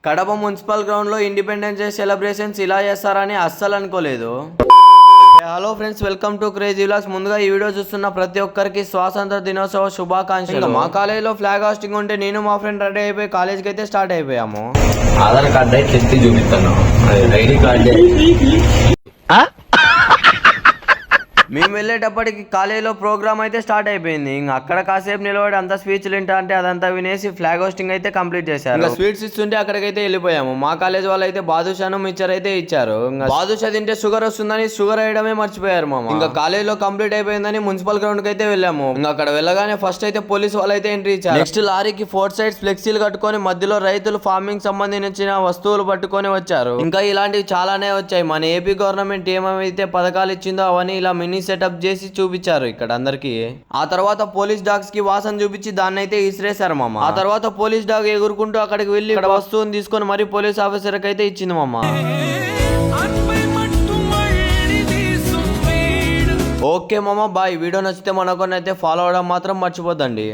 Kadapa municipal ground లో independence day celebrations ఇలా చేస్తారని అస్సలు అనుకోలేదు. Hello friends, welcome to crazy vlogs. ముందుగా ఈ వీడియో చూస్తున్న ప్రతి ఒక్కరికి స్వాతంత్ర దినోత్సవ శుభాకాంక్షలు. మా కాలేజీలో ఫ్లాగ్ హాస్టింగ్ ఉంటే నేను మా ఫ్రెండ్ రెడీ అయిపోయి కాలేజ్కి అయితే స్టార్ట్ అయిపోయాము. ఆధార్ కార్డు అయితే ఎత్తి చూపిస్తాను, ఐడి కార్డు. మేము వెళ్ళేటప్పటికి కాలేజీలో ప్రోగ్రామ్ అయితే స్టార్ట్ అయిపోయింది. ఇంకా అక్కడ కాసేపు నిలబడి అంతా స్పీచ్లు వింటా అంటే అదంతా వినేసి ఫ్లాగ్ హోస్టింగ్ అయితే కంప్లీట్ చేశారు. ఇంకా స్వీట్స్ ఇస్తుంటే అక్కడికైతే వెళ్ళిపోయాము. మా కాలేజ్ వాళ్ళు అయితే బాదుషాను మిక్చర్ అయితే ఇచ్చారు. ఇంకా బాదుషా తింటే షుగర్ వస్తుందని షుగర్ వేయడమే మర్చిపోయారు మామ. ఇంకా కాలేజ్ లో కంప్లీట్ అయిపోయిందని మున్సిపల్ గ్రౌండ్ కి అయితే వెళ్ళాము. ఇంకా అక్కడ వెళ్ళగానే ఫస్ట్ అయితే పోలీస్ వాళ్ళు అయితే ఎంట్రీ ఇచ్చారు. నెక్స్ట్ లారీకి 4 సైడ్స్ ఫ్లెక్సీలు కట్టుకొని మధ్యలో రైతులు ఫార్మింగ్ సంబంధించిన వస్తువులు పట్టుకొని వచ్చారు. ఇంకా ఇలాంటివి చాలానే వచ్చాయి. మన ఏపీ గవర్నమెంట్ ఏమైతే పథకాలు ఇచ్చిందో అవన్నీ ఇలా మినీ సెటప్ చేసి చూపించారు ఇక్కడ అందరికి. ఆ తర్వాత పోలీస్ డాగ్స్ కి వాసన చూపించి దాన్ని అయితే ఇసిరేశారు మామ. ఆ తర్వాత పోలీస్ డాగ్ ఎగురుకుంటూ అక్కడికి వెళ్ళి ఇక్కడ వస్తువుని తీసుకొని మరి పోలీస్ ఆఫీసర్ కి అయితే ఇచ్చింది మామ. ఓకే మామ, బాయ్. వీడియో నచ్చితే మనకొనైతే ఫాలో అవడం మాత్రం మర్చిపోద్దండి.